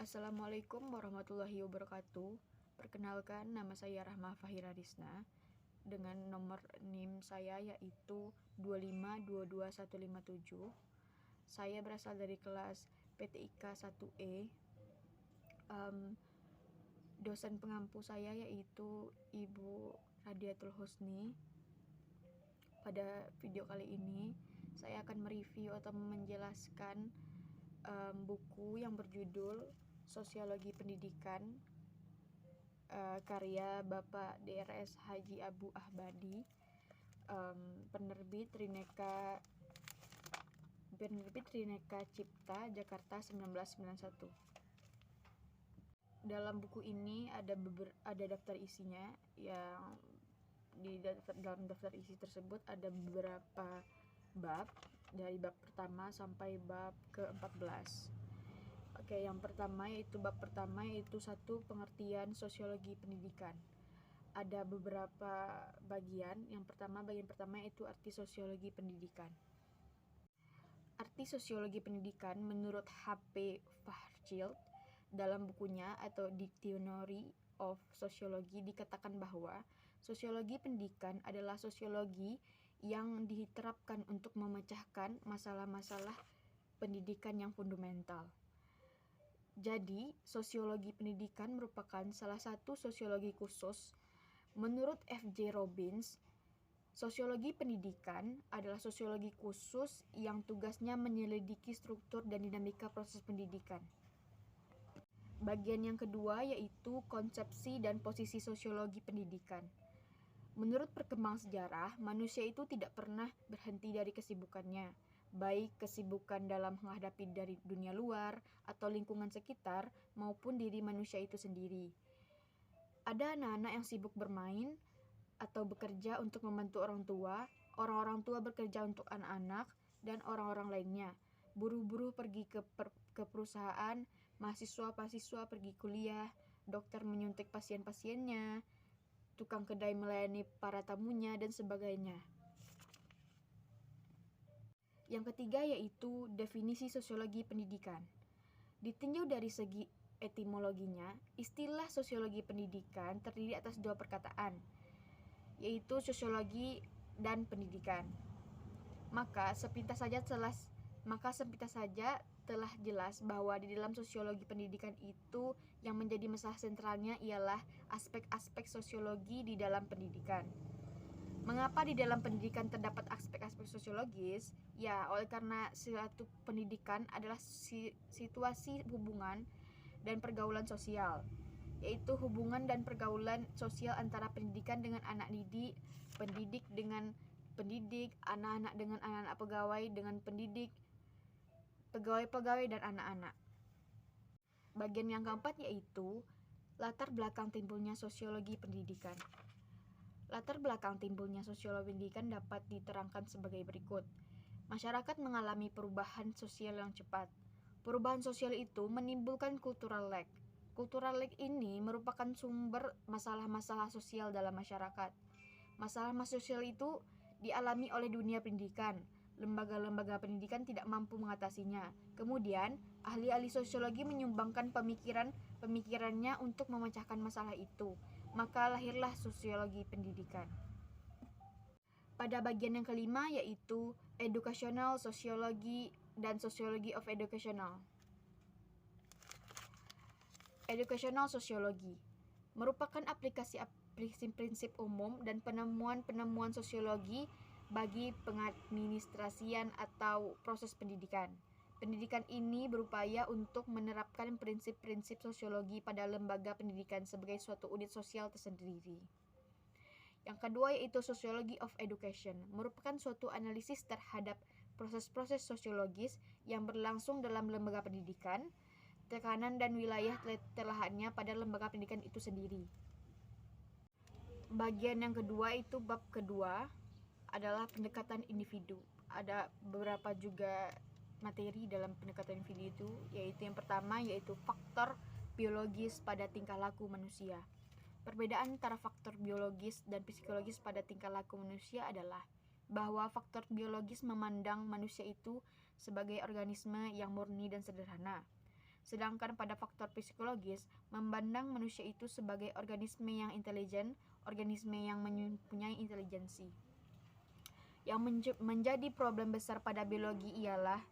Assalamualaikum warahmatullahi wabarakatuh. Perkenalkan, nama saya Rahma Fahira Rizna dengan nomor NIM saya yaitu 2522157. Saya berasal dari kelas PTIK 1E. Dosen pengampu saya yaitu Ibu Radiatul Husni. Pada video kali ini saya akan mereview atau menjelaskan buku yang berjudul Sosiologi Pendidikan karya Bapak DRS Haji Abu Ahbadi, penerbit Trineka Cipta, Jakarta 1991. Dalam buku ini ada daftar isinya, yang dalam daftar isi tersebut ada beberapa bab, dari bab pertama sampai bab ke-14. Oke, yang pertama yaitu bab pertama yaitu 1. Pengertian sosiologi pendidikan. Ada beberapa bagian. Bagian pertama yaitu arti sosiologi pendidikan. Arti sosiologi pendidikan menurut H.P. Fairchild dalam bukunya atau Dictionary of Sociology dikatakan bahwa sosiologi pendidikan adalah sosiologi yang diterapkan untuk memecahkan masalah-masalah pendidikan yang fundamental. Jadi, sosiologi pendidikan merupakan salah satu sosiologi khusus. Menurut F.J. Robbins, sosiologi pendidikan adalah sosiologi khusus yang tugasnya menyelidiki struktur dan dinamika proses pendidikan. Bagian yang kedua yaitu konsepsi dan posisi sosiologi pendidikan. Menurut perkembangan sejarah, manusia itu tidak pernah berhenti dari kesibukannya, baik kesibukan dalam menghadapi dari dunia luar atau lingkungan sekitar maupun diri manusia itu sendiri. Ada anak-anak yang sibuk bermain atau bekerja untuk membantu orang tua, orang-orang tua bekerja untuk anak-anak, dan orang-orang lainnya. Buruh-buruh pergi ke perusahaan, mahasiswa pergi kuliah, dokter menyuntik pasien-pasiennya, tukang kedai melayani para tamunya, dan sebagainya. Yang ketiga yaitu definisi sosiologi pendidikan. Ditinjau dari segi etimologinya, istilah sosiologi pendidikan terdiri atas dua perkataan, yaitu sosiologi dan pendidikan. Maka sepintas saja telah jelas bahwa di dalam sosiologi pendidikan itu yang menjadi masalah sentralnya ialah aspek-aspek sosiologi di dalam pendidikan. Mengapa di dalam pendidikan terdapat aspek-aspek sosiologis? Ya, oleh karena suatu pendidikan adalah situasi hubungan dan pergaulan sosial, yaitu hubungan dan pergaulan sosial antara pendidikan dengan anak didik, pendidik dengan pendidik, anak-anak dengan anak-anak pegawai dengan pendidik, pegawai-pegawai dan anak-anak. Bagian yang keempat yaitu latar belakang timbulnya sosiologi pendidikan. Latar belakang timbulnya sosiologi pendidikan dapat diterangkan sebagai berikut. Masyarakat mengalami perubahan sosial yang cepat. Perubahan sosial itu menimbulkan cultural lag. Cultural lag ini merupakan sumber masalah-masalah sosial dalam masyarakat. Masalah-masalah sosial itu dialami oleh dunia pendidikan. Lembaga-lembaga pendidikan tidak mampu mengatasinya. Kemudian, ahli-ahli sosiologi menyumbangkan pemikirannya untuk memecahkan masalah itu. Maka lahirlah sosiologi pendidikan. Pada bagian yang kelima yaitu educational sociology dan sociology of educational. Educational sociology merupakan aplikasi prinsip umum dan penemuan sosiologi bagi pengadministrasian atau proses pendidikan. Pendidikan ini berupaya untuk menerapkan prinsip-prinsip sosiologi pada lembaga pendidikan sebagai suatu unit sosial tersendiri. Yang kedua yaitu Sociology of Education, merupakan suatu analisis terhadap proses-proses sosiologis yang berlangsung dalam lembaga pendidikan, tekanan dan wilayah telahannya pada lembaga pendidikan itu sendiri. Bagian yang kedua itu bab kedua adalah pendekatan individu. Ada beberapa juga materi dalam pendekatan individu itu, yaitu yang pertama yaitu faktor biologis pada tingkah laku manusia. Perbedaan antara faktor biologis dan psikologis pada tingkah laku manusia adalah bahwa faktor biologis memandang manusia itu sebagai organisme yang murni dan sederhana. Sedangkan pada faktor psikologis, memandang manusia itu sebagai organisme yang intelijen, organisme yang mempunyai intelijensi. Yang menjadi problem besar pada biologi ialah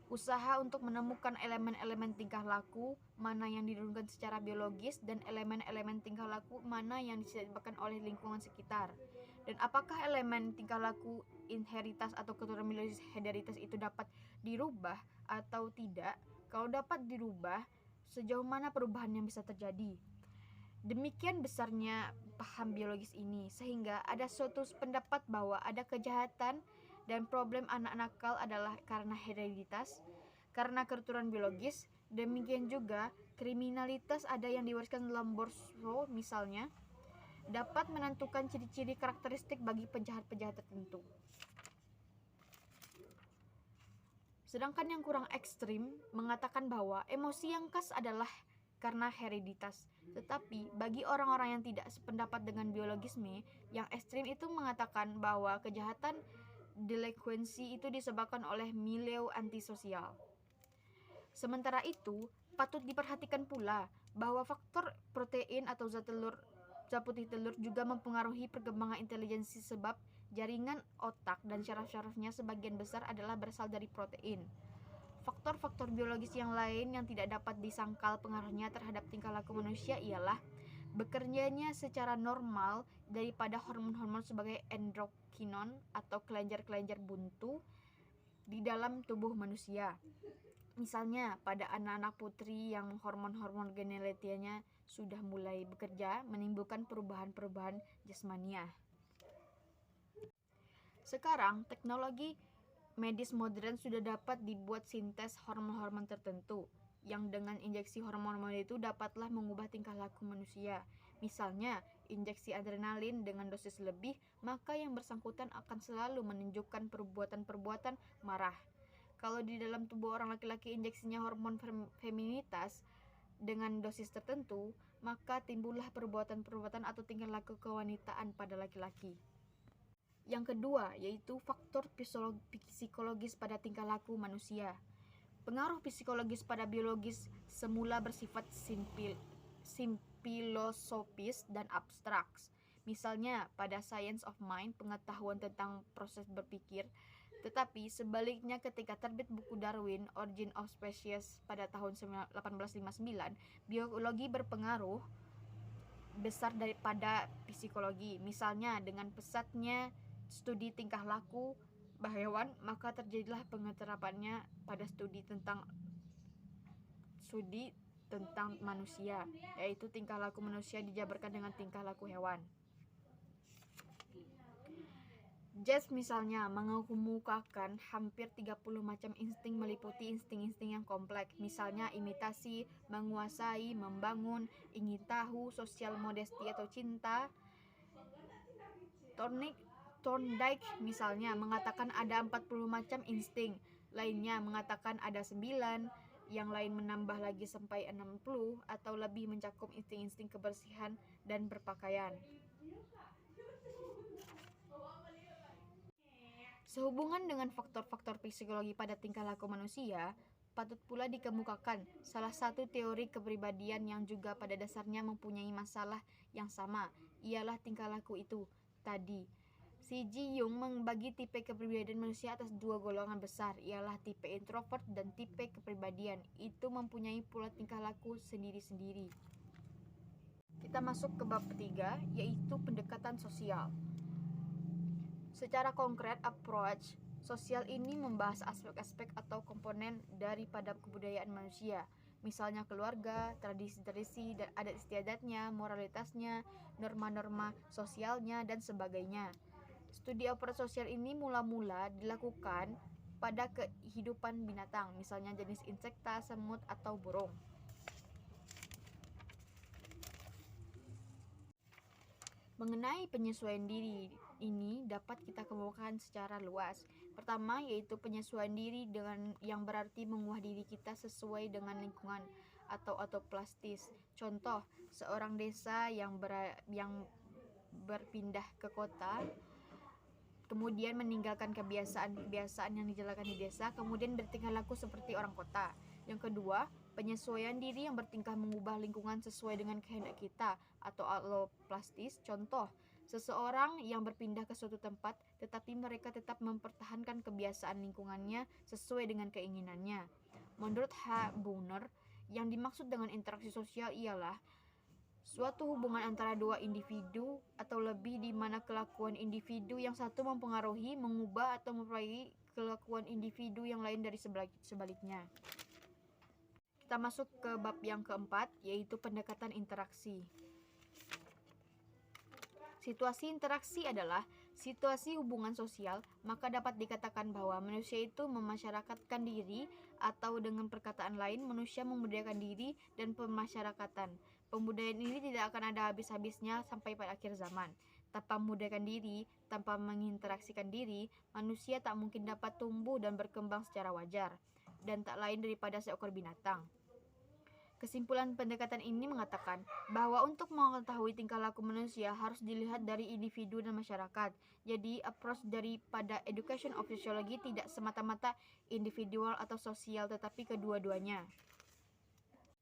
usaha untuk menemukan elemen-elemen tingkah laku mana yang diturunkan secara biologis dan elemen-elemen tingkah laku mana yang disebabkan oleh lingkungan sekitar. Dan apakah elemen tingkah laku inheritas atau keturunan biologis hereditaritas itu dapat dirubah atau tidak? Kalau dapat dirubah, sejauh mana perubahan yang bisa terjadi? Demikian besarnya paham biologis ini, sehingga ada suatu pendapat bahwa ada kejahatan dan problem anak nakal adalah karena hereditas, karena keturunan biologis. Demikian juga kriminalitas ada yang diwariskan dalam Borsrow misalnya, dapat menentukan ciri-ciri karakteristik bagi penjahat-penjahat tertentu. Sedangkan yang kurang ekstrim mengatakan bahwa emosi yang khas adalah karena hereditas. Tetapi bagi orang-orang yang tidak sependapat dengan biologisme, yang ekstrim itu mengatakan bahwa kejahatan delinkuensi itu disebabkan oleh milieu antisosial. Sementara itu, patut diperhatikan pula bahwa faktor protein atau zat putih telur juga mempengaruhi perkembangan intelijensi sebab jaringan otak dan syaraf-syarafnya sebagian besar adalah berasal dari protein. Faktor-faktor biologis yang lain yang tidak dapat disangkal pengaruhnya terhadap tingkah laku manusia ialah bekerjanya secara normal daripada hormon-hormon sebagai endokrinon atau kelenjar-kelenjar buntu di dalam tubuh manusia. Misalnya pada anak-anak putri yang hormon-hormon genetianya sudah mulai bekerja menimbulkan perubahan-perubahan jasmania. Sekarang teknologi medis modern sudah dapat dibuat sintes hormon-hormon tertentu yang dengan injeksi hormon-hormon itu dapatlah mengubah tingkah laku manusia. Misalnya, injeksi adrenalin dengan dosis lebih, maka yang bersangkutan akan selalu menunjukkan perbuatan-perbuatan marah. Kalau di dalam tubuh orang laki-laki injeksinya hormon feminitas dengan dosis tertentu, maka timbullah perbuatan-perbuatan atau tingkah laku kewanitaan pada laki-laki. Yang kedua, yaitu faktor psikologis pada tingkah laku manusia. Pengaruh psikologis pada biologis semula bersifat filosofis dan abstrak. Misalnya, pada Science of Mind, pengetahuan tentang proses berpikir. Tetapi sebaliknya ketika terbit buku Darwin, Origin of Species pada tahun 1859, biologi berpengaruh besar daripada psikologi. Misalnya, dengan pesatnya studi tingkah laku hewan, maka terjadilah pengeterapannya pada studi tentang manusia, yaitu tingkah laku manusia dijabarkan dengan tingkah laku hewan. Jazz misalnya mengemukakan hampir 30 macam insting meliputi insting-insting yang kompleks, misalnya imitasi, menguasai, membangun, ingin tahu, sosial modesty atau cinta. Thorndike misalnya mengatakan ada 40 macam insting, lainnya mengatakan ada 9, yang lain menambah lagi sampai 60 atau lebih mencakup insting-insting kebersihan dan berpakaian. Sehubungan dengan faktor-faktor psikologi pada tingkah laku manusia, patut pula dikemukakan salah satu teori kepribadian yang juga pada dasarnya mempunyai masalah yang sama, ialah tingkah laku itu tadi. C.G. Jung membagi tipe kepribadian manusia atas 2 golongan besar, ialah tipe introvert dan tipe kepribadian. Itu mempunyai pula tingkah laku sendiri-sendiri. Kita masuk ke bab ketiga, yaitu pendekatan sosial. Secara konkret, approach sosial ini membahas aspek-aspek atau komponen daripada kebudayaan manusia. Misalnya keluarga, tradisi-tradisi, dan adat istiadatnya, moralitasnya, norma-norma sosialnya, dan sebagainya. Studi approach sosial ini mula-mula dilakukan pada kehidupan binatang, misalnya jenis insekta, semut, atau burung. Mengenai penyesuaian diri ini dapat kita kemukakan secara luas. Pertama, yaitu penyesuaian diri dengan yang berarti mengubah diri kita sesuai dengan lingkungan atau autoplastis. Contoh, seorang desa yang berpindah ke kota, kemudian meninggalkan kebiasaan-kebiasaan yang dijalankan di desa, kemudian bertingkah laku seperti orang kota. Yang kedua, Penyesuaian diri yang bertingkah mengubah lingkungan sesuai dengan kehendak kita atau alloplastis. Contoh, seseorang yang berpindah ke suatu tempat tetapi mereka tetap mempertahankan kebiasaan lingkungannya sesuai dengan keinginannya. Menurut H. Brunner, yang dimaksud dengan interaksi sosial ialah suatu hubungan antara dua individu atau lebih di mana kelakuan individu yang satu mempengaruhi, mengubah atau mempengaruhi kelakuan individu yang lain dari sebaliknya. Kita masuk ke bab yang keempat, yaitu pendekatan interaksi. Situasi interaksi adalah situasi hubungan sosial, maka dapat dikatakan bahwa manusia itu memasyarakatkan diri, atau dengan perkataan lain, manusia membudayakan diri dan pemasyarakatan. Pembudayaan ini tidak akan ada habis-habisnya sampai pada akhir zaman. Tanpa membudayakan diri, tanpa menginteraksikan diri, manusia tak mungkin dapat tumbuh dan berkembang secara wajar, dan tak lain daripada seekor binatang. Kesimpulan pendekatan ini mengatakan bahwa untuk mengetahui tingkah laku manusia harus dilihat dari individu dan masyarakat. Jadi, approach daripada education of sociology tidak semata-mata individual atau sosial, tetapi kedua-duanya.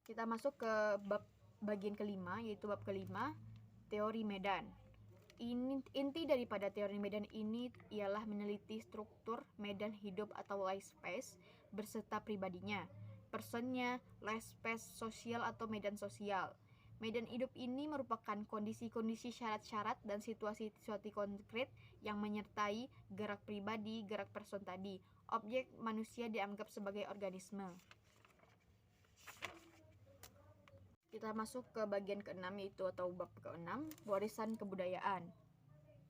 Kita masuk ke bab bagian kelima, yaitu bab kelima, teori medan. Inti daripada teori medan ini ialah meneliti struktur medan hidup atau life space berserta pribadinya, personnya, life space sosial atau medan sosial. Medan hidup ini merupakan kondisi-kondisi syarat-syarat dan situasi-situasi konkret yang menyertai gerak pribadi, gerak person tadi. Objek manusia dianggap sebagai organisme. Kita masuk ke bagian keenam, yaitu atau bab keenam, warisan kebudayaan.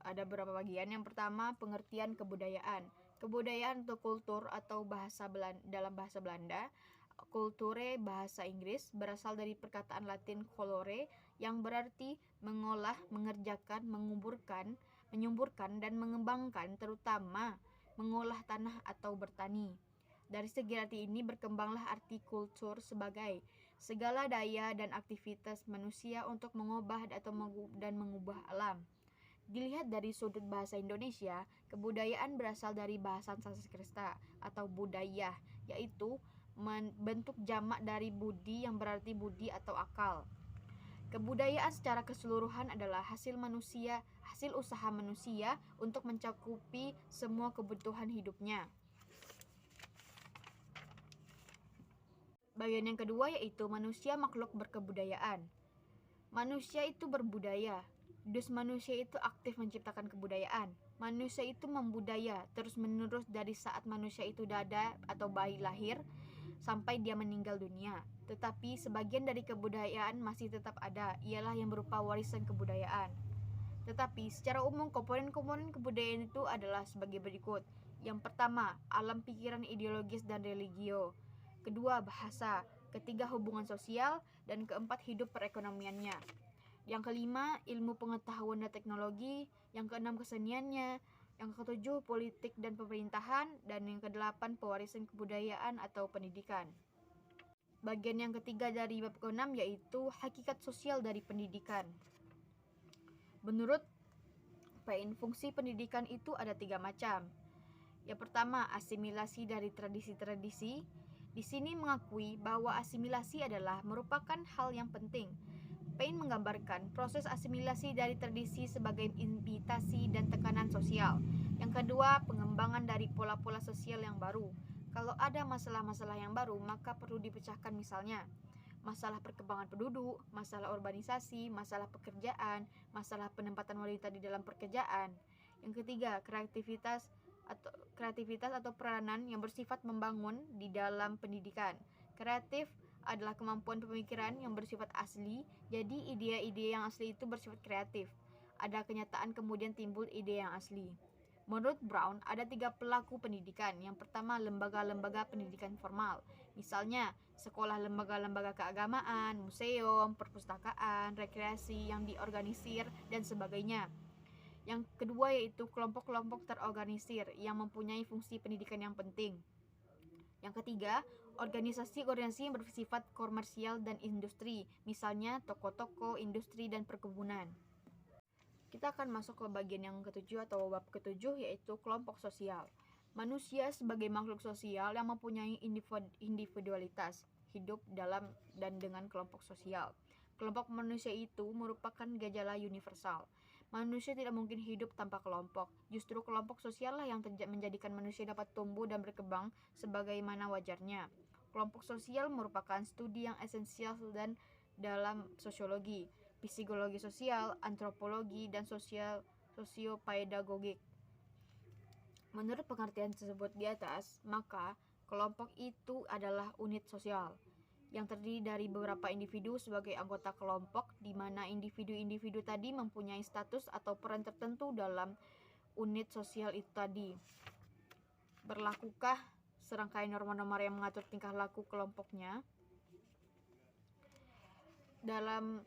Ada beberapa bagian. Yang pertama, pengertian kebudayaan. Kebudayaan atau kultur atau dalam bahasa Belanda, kulture bahasa Inggris, berasal dari perkataan Latin colore yang berarti mengolah, mengerjakan, menyuburkan dan mengembangkan, terutama mengolah tanah atau bertani. Dari segi arti ini berkembanglah arti kultur sebagai segala daya dan aktivitas manusia untuk mengubah dan mengubah alam. Dilihat dari sudut bahasa Indonesia, kebudayaan berasal dari bahasa Sanskerta atau budaya, yaitu bentuk jamak dari budi yang berarti budi atau akal. Kebudayaan secara keseluruhan adalah hasil usaha manusia untuk mencakupi semua kebutuhan hidupnya. Bagian yang kedua yaitu manusia makhluk berkebudayaan. Manusia itu berbudaya. Dus manusia itu aktif menciptakan kebudayaan. Manusia itu membudaya terus-menerus dari saat manusia itu dada atau bayi lahir sampai dia meninggal dunia. Tetapi sebagian dari kebudayaan masih tetap ada, ialah yang berupa warisan kebudayaan. Tetapi secara umum komponen-komponen kebudayaan itu adalah sebagai berikut. Yang pertama, alam pikiran, ideologis dan religio. Kedua, bahasa. Ketiga, hubungan sosial. Dan keempat, hidup perekonomiannya. Yang kelima, ilmu pengetahuan dan teknologi. Yang keenam, keseniannya. Yang ketujuh, politik dan pemerintahan. Dan yang kedelapan, pewarisan kebudayaan atau pendidikan. Bagian yang ketiga dari bab keenam yaitu hakikat sosial dari pendidikan. Menurut Paine, fungsi pendidikan itu ada 3 macam. Yang pertama, asimilasi dari tradisi-tradisi. Di sini mengakui bahwa asimilasi adalah merupakan hal yang penting. Paine menggambarkan proses asimilasi dari tradisi sebagai imitasi dan tekanan sosial. Yang kedua, pengembangan dari pola-pola sosial yang baru. Kalau ada masalah-masalah yang baru, maka perlu dipecahkan, misalnya masalah perkembangan penduduk, masalah urbanisasi, masalah pekerjaan, masalah penempatan wanita di dalam pekerjaan. Yang ketiga, kreativitas atau peranan yang bersifat membangun di dalam pendidikan. Kreatif adalah kemampuan pemikiran yang bersifat asli, jadi ide-ide yang asli itu bersifat kreatif. Ada kenyataan kemudian timbul ide yang asli. Menurut Brown, ada 3 pelaku pendidikan. Yang pertama, lembaga-lembaga pendidikan formal. Misalnya, sekolah, lembaga-lembaga keagamaan, museum, perpustakaan, rekreasi yang diorganisir, dan sebagainya. Yang kedua yaitu kelompok-kelompok terorganisir yang mempunyai fungsi pendidikan yang penting. Yang ketiga, organisasi-organisasi yang bersifat komersial dan industri, misalnya toko-toko, industri, dan perkebunan. Kita akan masuk ke bagian yang ketujuh atau bab ketujuh, yaitu kelompok sosial. Manusia sebagai makhluk sosial yang mempunyai individualitas. hidup dalam dan dengan kelompok sosial. Kelompok manusia itu merupakan gejala universal. Manusia tidak mungkin hidup tanpa kelompok. Justru kelompok sosial lah yang menjadikan manusia dapat tumbuh dan berkembang sebagaimana wajarnya. Kelompok sosial merupakan studi yang esensial dan dalam sosiologi, psikologi sosial, antropologi, dan sosiopedagogik. Menurut pengertian tersebut di atas, maka kelompok itu adalah unit sosial yang terdiri dari beberapa individu sebagai anggota kelompok, di mana individu-individu tadi mempunyai status atau peran tertentu dalam unit sosial itu tadi. Berlakukah serangkaian norma-norma yang mengatur tingkah laku kelompoknya? Dalam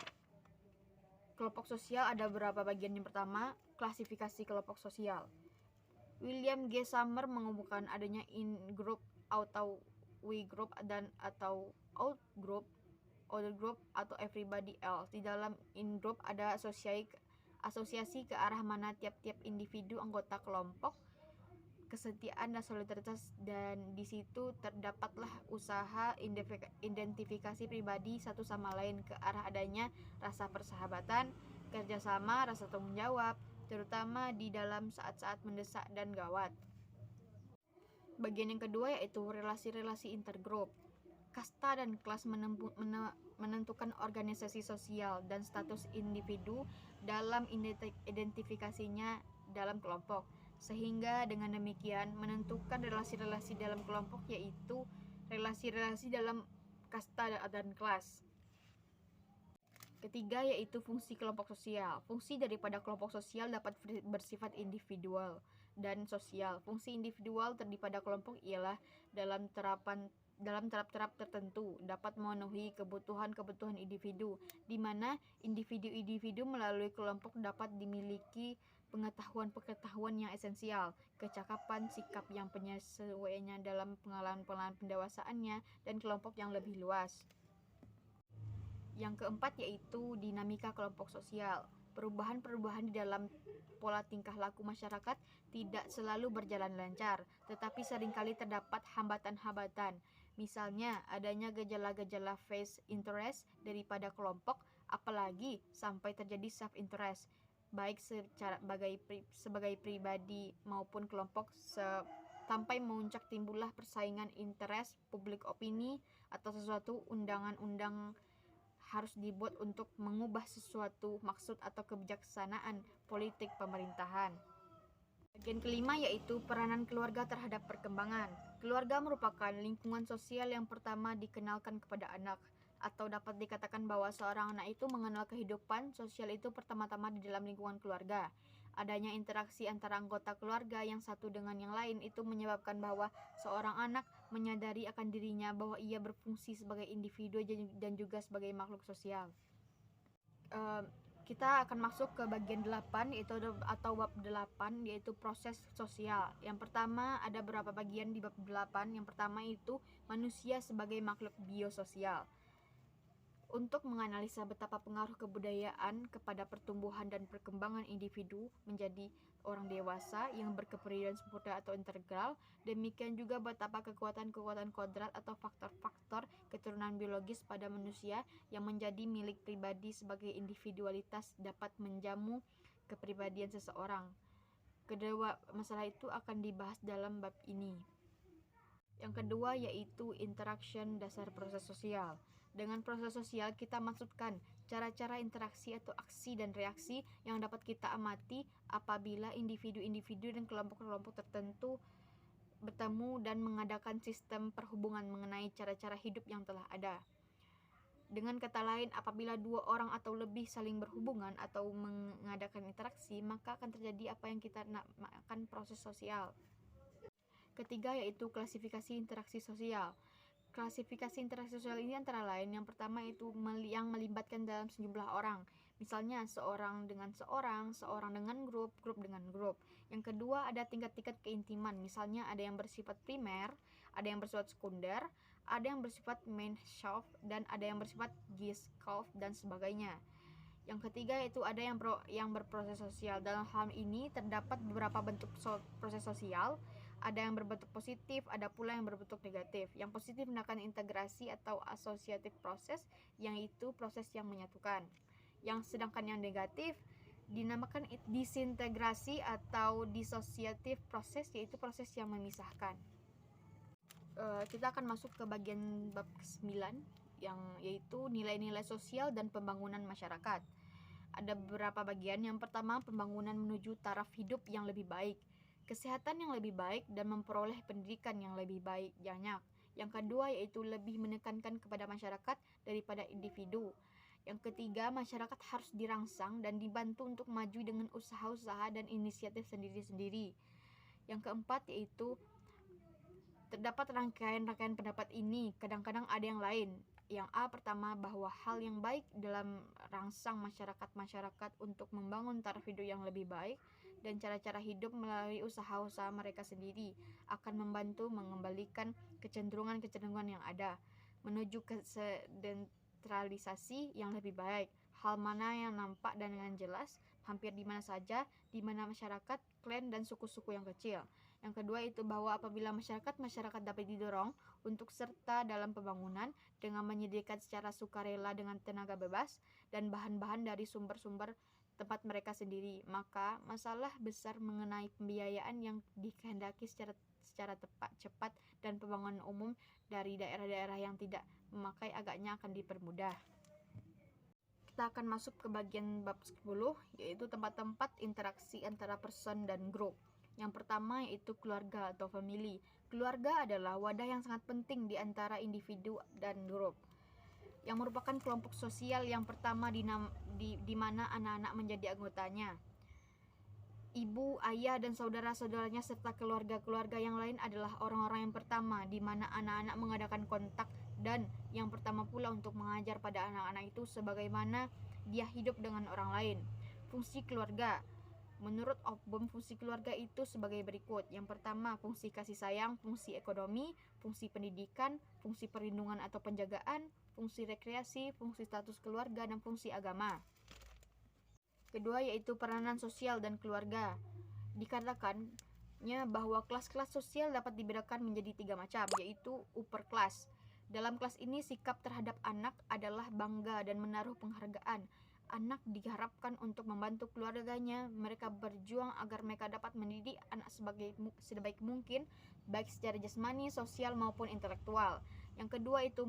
kelompok sosial ada beberapa bagian. Yang pertama, klasifikasi kelompok sosial. William G. Summer mengemukakan adanya in-group atau we-group dan atau out-group, other group atau everybody else. Di dalam in-group ada asosiasi ke arah mana tiap-tiap individu anggota kelompok, kesetiaan dan solidaritas, dan di situ terdapatlah usaha identifikasi pribadi satu sama lain ke arah adanya rasa persahabatan, kerjasama, rasa tanggung jawab, terutama di dalam saat-saat mendesak dan gawat. Bagian yang kedua yaitu relasi-relasi intergrup. Kasta dan kelas menentukan organisasi sosial dan status individu dalam identifikasinya dalam kelompok, sehingga dengan demikian menentukan relasi-relasi dalam kelompok, yaitu relasi-relasi dalam kasta dan kelas. Ketiga yaitu fungsi kelompok sosial. Fungsi daripada kelompok sosial dapat bersifat individual dan sosial. Fungsi individual daripada kelompok ialah dalam taraf-taraf tertentu dapat memenuhi kebutuhan-kebutuhan individu, di mana individu-individu melalui kelompok dapat dimiliki pengetahuan-pengetahuan yang esensial, kecakapan, sikap yang penyesuaiannya dalam pengalaman-pengalaman pendewasaannya, dan kelompok yang lebih luas. Yang keempat yaitu dinamika kelompok sosial. Perubahan-perubahan di dalam pola tingkah laku masyarakat tidak selalu berjalan lancar, tetapi seringkali terdapat hambatan-hambatan. Misalnya adanya gejala-gejala face interest daripada kelompok, apalagi sampai terjadi self interest, baik sebagai pribadi maupun kelompok, sampai memuncak timbullah persaingan interest, publik opini, atau sesuatu undang-undang harus dibuat untuk mengubah sesuatu maksud atau kebijaksanaan politik pemerintahan. Bagian kelima yaitu peranan keluarga terhadap perkembangan. Keluarga merupakan lingkungan sosial yang pertama dikenalkan kepada anak, atau dapat dikatakan bahwa seorang anak itu mengenal kehidupan sosial itu pertama-tama di dalam lingkungan keluarga. Adanya interaksi antara anggota keluarga yang satu dengan yang lain itu menyebabkan bahwa seorang anak menyadari akan dirinya bahwa ia berfungsi sebagai individu dan juga sebagai makhluk sosial. Kita akan masuk ke bagian 8 yaitu atau bab 8 yaitu proses sosial. Yang pertama ada beberapa bagian di bab 8. Yang pertama itu manusia sebagai makhluk biososial. Untuk menganalisa betapa pengaruh kebudayaan kepada pertumbuhan dan perkembangan individu menjadi orang dewasa yang berkepribadian sempurna atau integral, demikian juga betapa kekuatan-kekuatan kodrat atau faktor-faktor keturunan biologis pada manusia yang menjadi milik pribadi sebagai individualitas dapat menjamu kepribadian seseorang. Kedua masalah itu akan dibahas dalam bab ini. Yang kedua yaitu interaction dasar proses sosial. Dengan proses sosial kita maksudkan cara-cara interaksi atau aksi dan reaksi yang dapat kita amati apabila individu-individu dan kelompok-kelompok tertentu bertemu dan mengadakan sistem perhubungan mengenai cara-cara hidup yang telah ada. Dengan kata lain, apabila dua orang atau lebih saling berhubungan atau mengadakan interaksi, maka akan terjadi apa yang kita namakan proses sosial. Ketiga yaitu klasifikasi interaksi sosial. Klasifikasi interaksi sosial ini antara lain yang pertama itu yang melibatkan dalam sejumlah orang. Misalnya seorang dengan seorang, seorang dengan grup, grup dengan grup. Yang kedua ada tingkat-tingkat keintiman. Misalnya ada yang bersifat primer, ada yang bersifat sekunder, ada yang bersifat Gemeinschaft, dan ada yang bersifat Gesellschaft dan sebagainya. Yang ketiga yaitu ada yang berproses sosial. Dalam hal ini terdapat beberapa bentuk proses sosial. Ada yang berbentuk positif, ada pula yang berbentuk negatif. Yang positif merupakan integrasi atau asosiatif proses, yang itu proses yang menyatukan. Sedangkan yang negatif dinamakan disintegrasi atau disosiatif proses, yaitu proses yang memisahkan. Kita akan masuk ke bagian bab 9, yang yaitu nilai-nilai sosial dan pembangunan masyarakat. Ada beberapa bagian. Yang pertama, pembangunan menuju taraf hidup yang lebih baik, kesehatan yang lebih baik, dan memperoleh pendidikan yang lebih baik banyak. Yang kedua yaitu lebih menekankan kepada masyarakat daripada individu. Yang ketiga, masyarakat harus dirangsang dan dibantu untuk maju dengan usaha-usaha dan inisiatif sendiri-sendiri. Yang keempat yaitu terdapat rangkaian-rangkaian pendapat ini, kadang-kadang ada yang lain. Yang A pertama, bahwa hal yang baik dalam rangsang masyarakat untuk membangun taraf hidup yang lebih baik dan cara-cara hidup melalui usaha-usaha mereka sendiri akan membantu mengembalikan kecenderungan-kecenderungan yang ada menuju ke desentralisasi yang lebih baik. Hal mana yang nampak dan dengan jelas hampir di mana saja, di mana masyarakat, klan, dan suku-suku yang kecil. Yang kedua itu bahwa apabila masyarakat dapat didorong untuk serta dalam pembangunan dengan menyediakan secara sukarela dengan tenaga bebas dan bahan-bahan dari sumber-sumber tempat mereka sendiri, maka masalah besar mengenai pembiayaan yang dikehendaki secara tepat, cepat, dan pembangunan umum dari daerah-daerah yang tidak memakai agaknya akan dipermudah. Kita akan masuk ke bagian bab 10, yaitu tempat-tempat interaksi antara person dan grup. Yang pertama yaitu keluarga atau family. Keluarga adalah wadah yang sangat penting di antara individu dan grup, yang merupakan kelompok sosial yang pertama di mana anak-anak menjadi anggotanya. Ibu, ayah, dan saudara-saudaranya serta keluarga-keluarga yang lain adalah orang-orang yang pertama di mana anak-anak mengadakan kontak dan yang pertama pula untuk mengajar pada anak-anak itu sebagaimana dia hidup dengan orang lain. Fungsi keluarga. Menurut Hobsbawm, fungsi keluarga itu sebagai berikut. Yang pertama, fungsi kasih sayang, fungsi ekonomi, fungsi pendidikan, fungsi perlindungan atau penjagaan, fungsi rekreasi, fungsi status keluarga, dan fungsi agama. Kedua yaitu peranan sosial dan keluarga. Dikatakannya bahwa kelas-kelas sosial dapat dibedakan menjadi 3 macam, yaitu upper class. Dalam kelas ini sikap terhadap anak adalah bangga dan menaruh penghargaan. Anak diharapkan untuk membantu keluarganya. Mereka berjuang agar mereka dapat mendidik anak sebaik mungkin, baik secara jasmani, sosial maupun intelektual. Yang kedua itu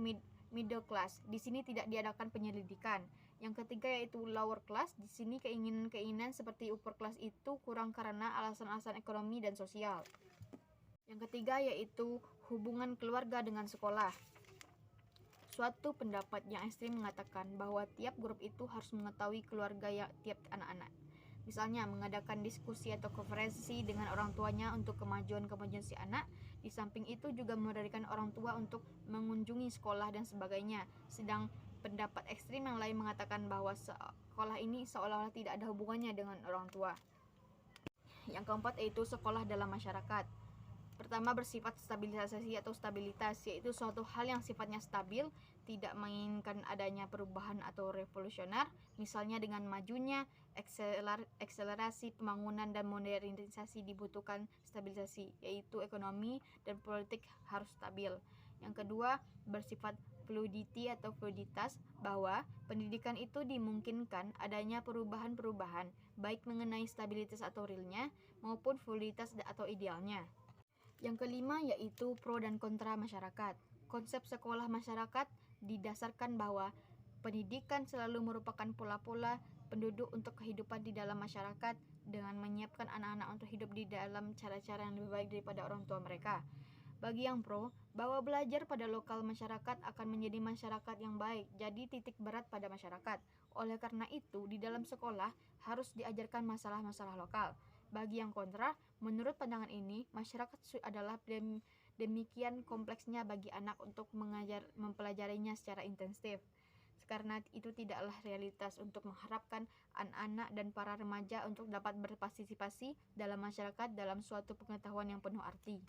middle class. Di sini tidak diadakan penyelidikan. Yang ketiga yaitu lower class. Di sini keinginan-keinginan seperti upper class itu kurang karena alasan-alasan ekonomi dan sosial. Yang ketiga yaitu hubungan keluarga dengan sekolah. Suatu pendapat yang ekstrim mengatakan bahwa tiap grup itu harus mengetahui keluarga tiap anak-anak. Misalnya mengadakan diskusi atau konferensi dengan orang tuanya untuk kemajuan si anak. Di samping itu juga memberikan orang tua untuk mengunjungi sekolah dan sebagainya. Sedang pendapat ekstrim yang lain mengatakan bahwa sekolah ini seolah-olah tidak ada hubungannya dengan orang tua. Yang keempat yaitu sekolah dalam masyarakat. Pertama, bersifat stabilisasi atau stabilitas, yaitu suatu hal yang sifatnya stabil, tidak menginginkan adanya perubahan atau revolusioner, misalnya dengan majunya akselerasi pembangunan dan modernisasi dibutuhkan stabilisasi, yaitu ekonomi dan politik harus stabil. Yang kedua, bersifat fluidity atau fluiditas, bahwa pendidikan itu dimungkinkan adanya perubahan-perubahan, baik mengenai stabilitas atau realnya, maupun fluiditas atau idealnya. Yang kelima yaitu pro dan kontra masyarakat. Konsep sekolah masyarakat didasarkan bahwa pendidikan selalu merupakan pola-pola penduduk untuk kehidupan di dalam masyarakat dengan menyiapkan anak-anak untuk hidup di dalam cara-cara yang lebih baik daripada orang tua mereka. Bagi yang pro, bahwa belajar pada lokal masyarakat akan menjadi masyarakat yang baik, jadi titik berat pada masyarakat. Oleh karena itu, di dalam sekolah harus diajarkan masalah-masalah lokal. Bagi yang kontra, menurut pandangan ini, masyarakat adalah demikian kompleksnya bagi anak untuk mempelajarinya secara intensif. Karena itu tidaklah realitas untuk mengharapkan anak-anak dan para remaja untuk dapat berpartisipasi dalam masyarakat dalam suatu pengetahuan yang penuh arti.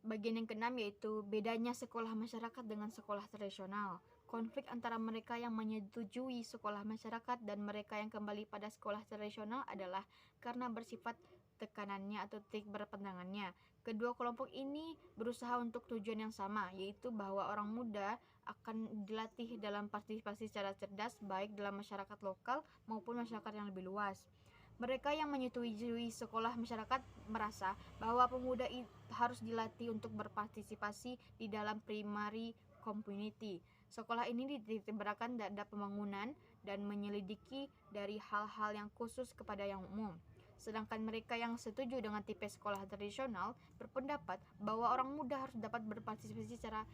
Bagian yang keenam yaitu bedanya sekolah masyarakat dengan sekolah tradisional. Konflik antara mereka yang menyetujui sekolah masyarakat dan mereka yang kembali pada sekolah tradisional adalah karena bersifat tekanannya atau titik berpandangannya. Kedua kelompok ini berusaha untuk tujuan yang sama, yaitu bahwa orang muda akan dilatih dalam partisipasi secara cerdas baik dalam masyarakat lokal maupun masyarakat yang lebih luas. Mereka yang menyetujui sekolah masyarakat merasa bahwa pemuda harus dilatih untuk berpartisipasi di dalam primary community. Sekolah ini ditimbulkan dada pembangunan dan menyelidiki dari hal-hal yang khusus kepada yang umum. Sedangkan mereka yang setuju dengan tipe sekolah tradisional berpendapat bahwa orang muda harus dapat berpartisipasi secara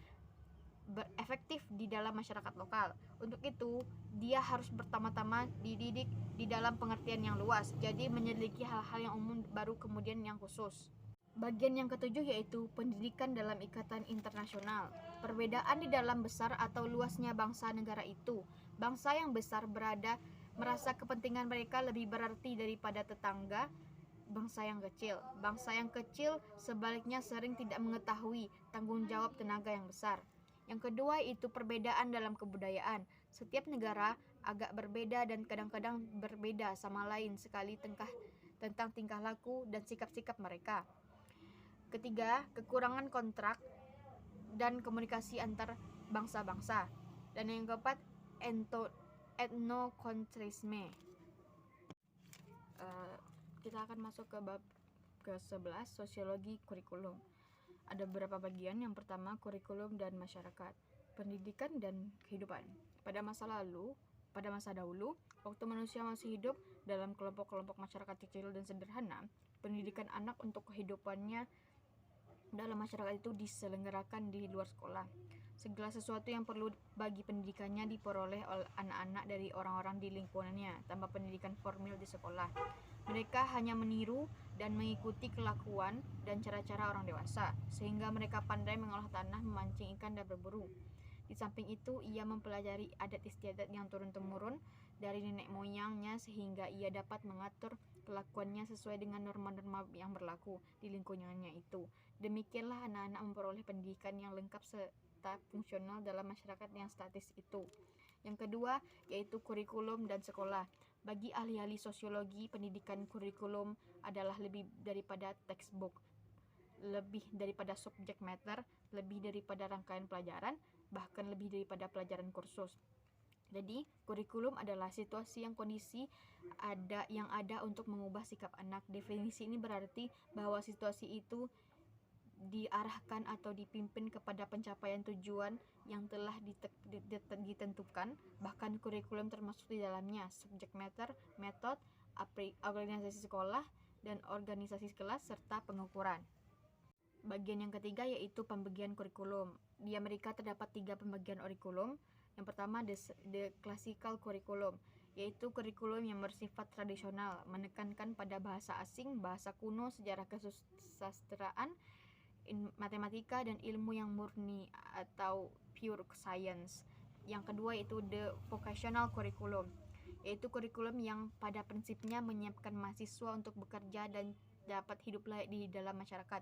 efektif di dalam masyarakat lokal. Untuk itu, dia harus pertama-tama dididik di dalam pengertian yang luas, jadi menyelidiki hal-hal yang umum baru kemudian yang khusus. Bagian yang ketujuh yaitu pendidikan dalam ikatan internasional. Perbedaan di dalam besar atau luasnya bangsa negara itu. Bangsa yang besar merasa kepentingan mereka lebih berarti daripada tetangga bangsa yang kecil. Bangsa yang kecil sebaliknya sering tidak mengetahui tanggung jawab tenaga yang besar. Yang kedua itu perbedaan dalam kebudayaan. Setiap negara agak berbeda dan kadang-kadang berbeda sama lain sekali tentang tingkah laku dan sikap-sikap mereka. Ketiga, kekurangan kontrak dan komunikasi antar bangsa-bangsa. Dan yang keempat, etnocentrisme. Kita akan masuk ke bab ke-11, sosiologi kurikulum. Ada beberapa bagian. Yang pertama, kurikulum dan masyarakat, pendidikan dan kehidupan. Pada masa dahulu, waktu manusia masih hidup dalam kelompok-kelompok masyarakat kecil dan sederhana, pendidikan anak untuk kehidupannya dalam masyarakat itu diselenggarakan di luar sekolah. Segala sesuatu yang perlu bagi pendidikannya diperoleh oleh anak-anak dari orang-orang di lingkungannya tanpa pendidikan formal di sekolah. Mereka hanya meniru dan mengikuti kelakuan dan cara-cara orang dewasa, sehingga mereka pandai mengolah tanah, memancing ikan, dan berburu. Di samping itu, ia mempelajari adat istiadat yang turun-temurun dari nenek moyangnya sehingga ia dapat mengatur kelakuannya sesuai dengan norma-norma yang berlaku di lingkungannya itu. Demikianlah anak-anak memperoleh pendidikan yang lengkap serta fungsional dalam masyarakat yang statis itu. Yang kedua, yaitu kurikulum dan sekolah. Bagi ahli-ahli sosiologi, pendidikan kurikulum adalah lebih daripada textbook, lebih daripada subject matter, lebih daripada rangkaian pelajaran, bahkan lebih daripada pelajaran kursus. Jadi, kurikulum adalah situasi yang kondisi yang ada untuk mengubah sikap anak. Definisi ini berarti bahwa situasi itu diarahkan atau dipimpin kepada pencapaian tujuan yang telah ditentukan. Bahkan kurikulum termasuk di dalamnya subject matter, metode, organisasi sekolah, dan organisasi kelas, serta pengukuran. Bagian yang ketiga yaitu pembagian kurikulum. Di Amerika terdapat 3 pembagian kurikulum. Yang pertama, the classical curriculum, yaitu kurikulum yang bersifat tradisional, menekankan pada bahasa asing, bahasa kuno, sejarah kesusastraan, matematika, dan ilmu yang murni atau pure science. Yang kedua yaitu the vocational curriculum, yaitu kurikulum yang pada prinsipnya menyiapkan mahasiswa untuk bekerja dan dapat hidup layak di dalam masyarakat.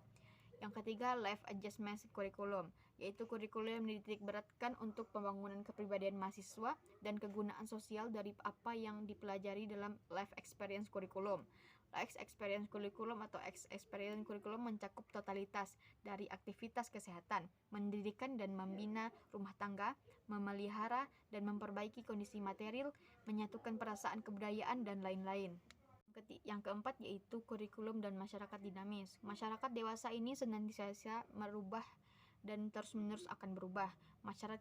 Yang ketiga, life adjustment curriculum, yaitu kurikulum yang dititik beratkan untuk pembangunan kepribadian mahasiswa dan kegunaan sosial dari apa yang dipelajari dalam life experience curriculum. Life experience curriculum atau experience curriculum mencakup totalitas dari aktivitas kesehatan, mendidikan dan membina rumah tangga, memelihara dan memperbaiki kondisi material, menyatukan perasaan kebudayaan, dan lain-lain. Yang keempat yaitu kurikulum dan masyarakat dinamis. Masyarakat dewasa ini senantiasa merubah dan terus-menerus akan berubah. Masyarakat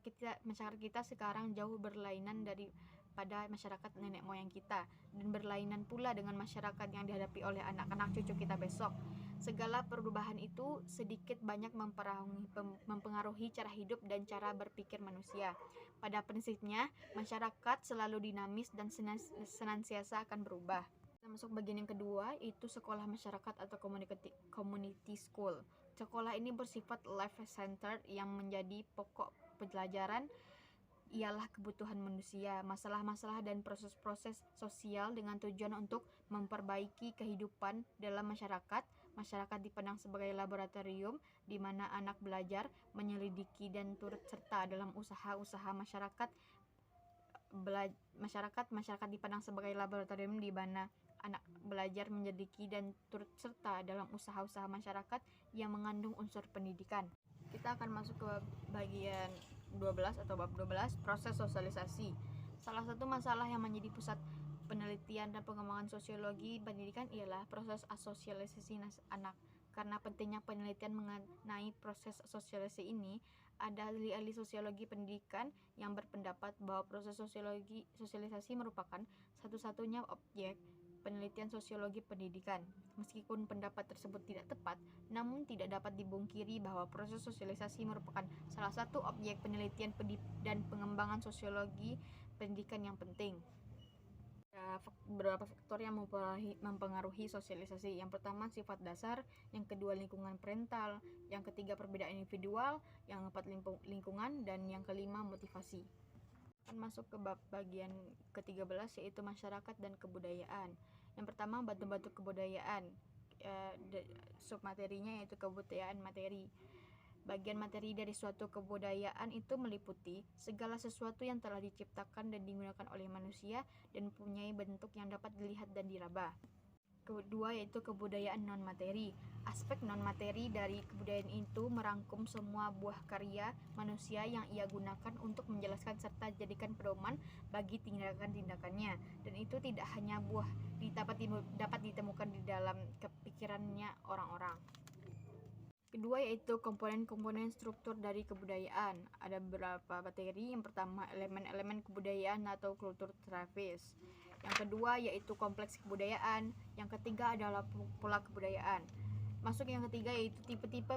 kita sekarang jauh berlainan daripada masyarakat nenek moyang kita, dan berlainan pula dengan masyarakat yang dihadapi oleh anak-anak cucu kita besok. Segala perubahan itu sedikit banyak mempengaruhi cara hidup dan cara berpikir manusia. Pada prinsipnya, masyarakat selalu dinamis dan senantiasa akan berubah. Kita masuk bagian yang kedua, yaitu sekolah masyarakat atau community school. Sekolah ini bersifat life-centered, yang menjadi pokok pelajaran ialah kebutuhan manusia, masalah-masalah dan proses-proses sosial dengan tujuan untuk memperbaiki kehidupan dalam masyarakat. Masyarakat dipandang sebagai laboratorium di mana anak belajar, menyelidiki, dan turut serta dalam usaha-usaha masyarakat. Masyarakat dipandang sebagai laboratorium di mana anak belajar, menyelidiki, dan turut serta dalam usaha-usaha masyarakat yang mengandung unsur pendidikan. Kita akan masuk ke bagian 12 atau bab 12, proses sosialisasi. Salah satu masalah yang menjadi pusat penelitian dan pengembangan sosiologi pendidikan ialah proses asosialisasi anak. Karena pentingnya penelitian mengenai proses sosialisasi ini, ada ahli-ahli sosiologi pendidikan yang berpendapat bahwa proses sosialisasi merupakan satu-satunya objek penelitian sosiologi pendidikan. Meskipun pendapat tersebut tidak tepat, namun tidak dapat dibungkiri bahwa proses sosialisasi merupakan salah satu objek penelitian dan pengembangan sosiologi pendidikan yang penting. Ada beberapa faktor yang mempengaruhi sosialisasi. Yang pertama, sifat dasar. Yang kedua, lingkungan parental. Yang ketiga, perbedaan individual. Yang keempat, lingkungan. Dan yang kelima, motivasi. Akan masuk ke bagian ke-13, yaitu masyarakat dan kebudayaan. Yang pertama, bentuk-bentuk kebudayaan. Submaterinya yaitu kebudayaan materi. Bagian materi dari suatu kebudayaan itu meliputi segala sesuatu yang telah diciptakan dan digunakan oleh manusia dan mempunyai bentuk yang dapat dilihat dan diraba. Kedua yaitu kebudayaan non-materi. Aspek non-materi dari kebudayaan itu merangkum semua buah karya manusia yang ia gunakan untuk menjelaskan serta jadikan pedoman bagi tindakan-tindakannya. Dan itu tidak hanya buah dapat ditemukan di dalam kepikirannya orang-orang. Kedua yaitu komponen-komponen struktur dari kebudayaan. Ada beberapa materi. Yang pertama, elemen-elemen kebudayaan atau kultur travis. Yang kedua yaitu kompleks kebudayaan. Yang ketiga adalah pola kebudayaan. Masuk yang ketiga yaitu tipe-tipe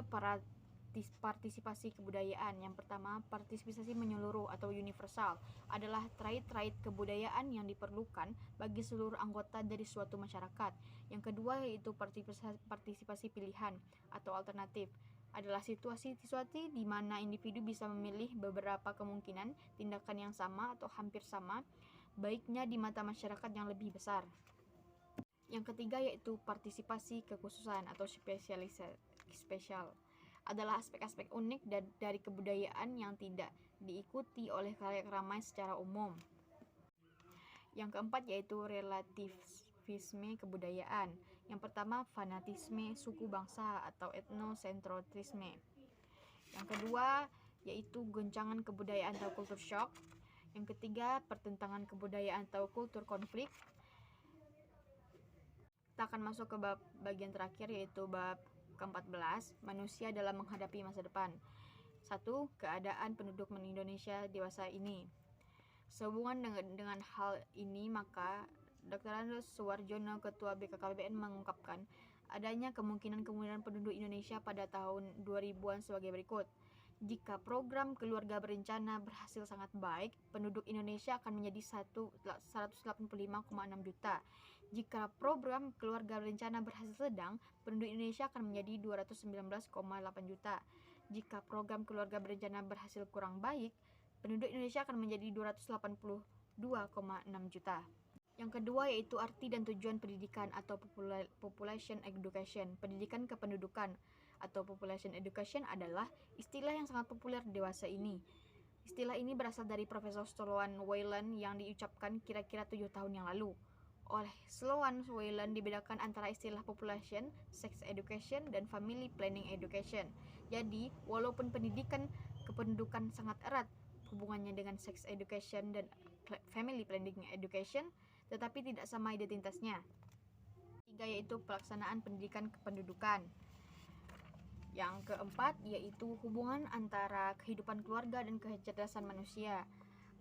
partisipasi kebudayaan. Yang pertama, partisipasi menyeluruh atau universal adalah trait-trait kebudayaan yang diperlukan bagi seluruh anggota dari suatu masyarakat. Yang kedua yaitu partisipasi pilihan atau alternatif adalah situasi di mana individu bisa memilih beberapa kemungkinan tindakan yang sama atau hampir sama, baiknya di mata masyarakat yang lebih besar. Yang ketiga yaitu partisipasi kekhususan atau spesial adalah aspek-aspek unik dari kebudayaan yang tidak diikuti oleh khalayak ramai secara umum. Yang keempat yaitu relativisme kebudayaan. Yang pertama, fanatisme suku bangsa atau etnosentrisme. Yang kedua yaitu goncangan kebudayaan atau culture shock. Yang ketiga, pertentangan kebudayaan atau kultur konflik. Kita akan masuk ke bagian terakhir yaitu bab ke-14, manusia dalam menghadapi masa depan. 1. Keadaan penduduk Indonesia dewasa ini. Sehubungan dengan hal ini, maka Dr. Andres Suwarjono, Ketua BKKBN, mengungkapkan adanya kemungkinan penduduk Indonesia pada tahun 2000-an sebagai berikut. Jika program keluarga berencana berhasil sangat baik, penduduk Indonesia akan menjadi 185,6 juta. Jika program keluarga berencana berhasil sedang, penduduk Indonesia akan menjadi 219,8 juta. Jika program keluarga berencana berhasil kurang baik, penduduk Indonesia akan menjadi 282,6 juta. Yang kedua yaitu arti dan tujuan pendidikan atau population education. Pendidikan kependudukan atau population education adalah istilah yang sangat populer dewasa ini. Istilah ini berasal dari Profesor Sloan Wayland yang diucapkan kira-kira 7 tahun yang lalu. Oleh Sloan Wayland dibedakan antara istilah population, sex education, dan family planning education. Jadi, walaupun pendidikan kependudukan sangat erat hubungannya dengan sex education dan family planning education, tetapi tidak sama identitasnya. Tiga yaitu pelaksanaan pendidikan kependudukan. Yang keempat yaitu hubungan antara kehidupan keluarga dan kecerdasan manusia.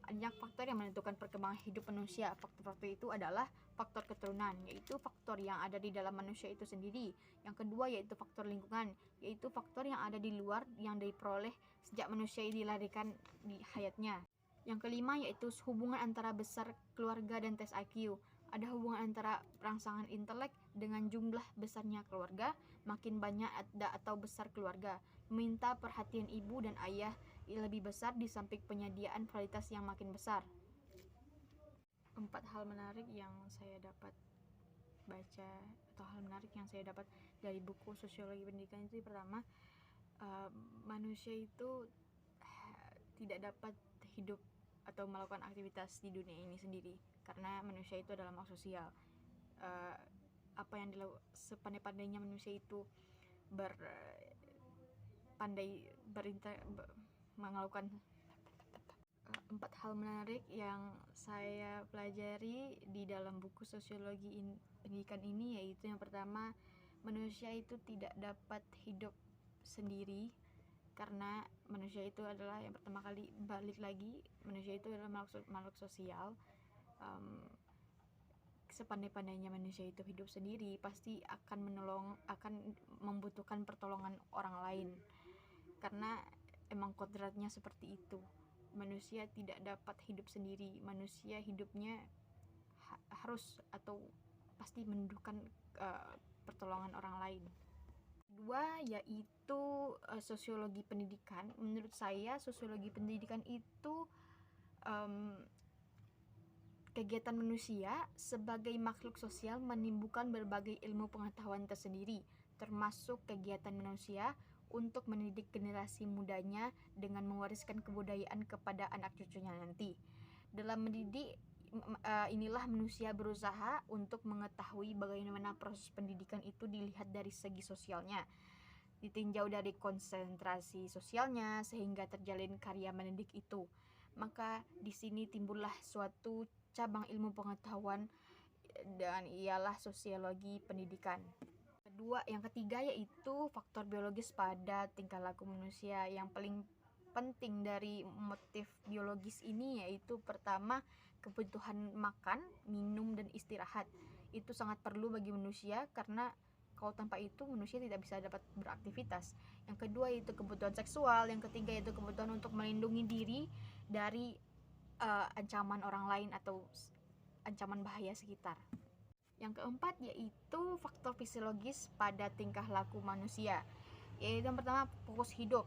Banyak faktor yang menentukan perkembangan hidup manusia. Faktor-faktor itu adalah faktor keturunan, yaitu faktor yang ada di dalam manusia itu sendiri. Yang kedua yaitu faktor lingkungan, yaitu faktor yang ada di luar yang diperoleh sejak manusia dilahirkan di hayatnya. Yang kelima yaitu hubungan antara besar keluarga dan tes IQ. Ada hubungan antara rangsangan intelek dengan jumlah besarnya keluarga. Makin banyak atau besar keluarga, meminta perhatian ibu dan ayah lebih besar di samping penyediaan kualitas yang makin besar. 4 hal menarik yang saya dapat baca atau hal menarik yang saya dapat dari buku Sosiologi Pendidikan itu, pertama, manusia itu tidak dapat hidup atau melakukan aktivitas di dunia ini sendiri karena manusia itu adalah makhluk sosial. apa yang sepandai-pandainya manusia itu melakukan 4 hal menarik yang saya pelajari di dalam buku sosiologi pendidikan ini, yaitu yang pertama, manusia itu tidak dapat hidup sendiri karena manusia itu adalah, yang pertama kali balik lagi, manusia itu adalah makhluk sosial. Sepandai-pandainya manusia itu hidup sendiri, pasti akan membutuhkan pertolongan orang lain, karena emang kodratnya seperti itu. Manusia tidak dapat hidup sendiri, manusia hidupnya harus atau pasti membutuhkan pertolongan orang lain. Kedua, yaitu sosiologi pendidikan. Menurut saya sosiologi pendidikan itu kegiatan manusia sebagai makhluk sosial menimbulkan berbagai ilmu pengetahuan tersendiri, termasuk kegiatan manusia untuk mendidik generasi mudanya dengan mewariskan kebudayaan kepada anak cucunya nanti. Dalam mendidik, inilah manusia berusaha untuk mengetahui bagaimana proses pendidikan itu dilihat dari segi sosialnya, ditinjau dari konsentrasi sosialnya sehingga terjalin karya mendidik itu. Maka di sini timbullah suatu cabang ilmu pengetahuan, dan ialah sosiologi pendidikan. Yang ketiga yaitu faktor biologis pada tingkah laku manusia. Yang paling penting dari motif biologis ini yaitu pertama, kebutuhan makan, minum, dan istirahat. Itu sangat perlu bagi manusia karena kalau tanpa itu manusia tidak bisa dapat beraktivitas. Yang kedua yaitu kebutuhan seksual. Yang ketiga yaitu kebutuhan untuk melindungi diri dari ancaman orang lain atau ancaman bahaya sekitar. Yang keempat yaitu faktor fisiologis pada tingkah laku manusia, yaitu yang pertama, fokus hidup.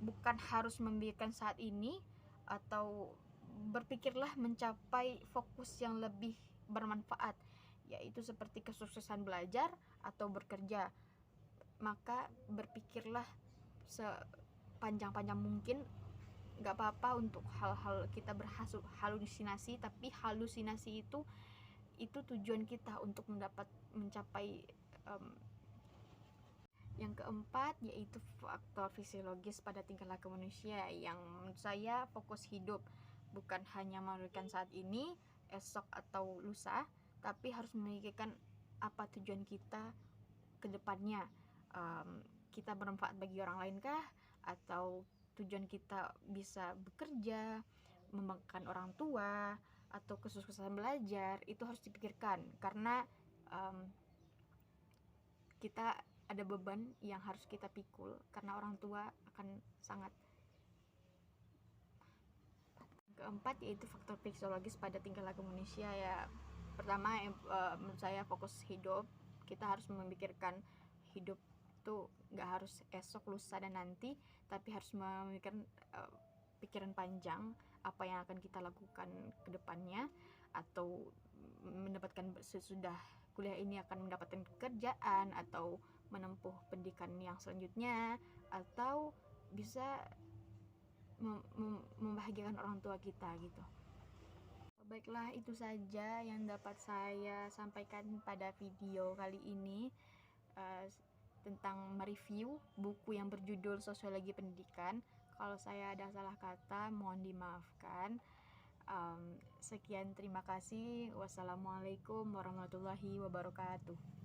Bukan harus membiarkan saat ini, atau berpikirlah mencapai fokus yang lebih bermanfaat, yaitu seperti kesuksesan belajar atau bekerja. Maka berpikirlah sepanjang-panjang mungkin. Gak apa-apa untuk hal-hal kita berhalusinasi, tapi halusinasi itu tujuan kita untuk mencapai. Yang keempat yaitu faktor fisiologis pada tingkah laku manusia, yang menurut saya fokus hidup. Bukan hanya memikirkan saat ini, esok atau lusa, tapi harus memikirkan apa tujuan kita ke depannya. Kita bermanfaat bagi orang lain kah? Atau tujuan kita bisa bekerja, membanggakan orang tua, atau kesuksesan belajar. Itu harus dipikirkan karena kita ada beban yang harus kita pikul karena orang tua akan sangat. Keempat yaitu faktor fisiologis pada tingkah laku manusia. Ya, pertama menurut saya fokus hidup. Kita harus memikirkan hidup itu nggak harus esok, lusa, dan nanti, tapi harus memikirkan pikiran panjang apa yang akan kita lakukan ke depannya, atau mendapatkan sesudah kuliah ini akan mendapatkan pekerjaan atau menempuh pendidikan yang selanjutnya, atau bisa membahagiakan orang tua kita gitu. Baiklah, itu saja yang dapat saya sampaikan pada video kali ini tentang mereview buku yang berjudul Sosiologi Pendidikan. Kalau saya ada salah kata, mohon dimaafkan. Sekian, terima kasih. Wassalamualaikum warahmatullahi wabarakatuh.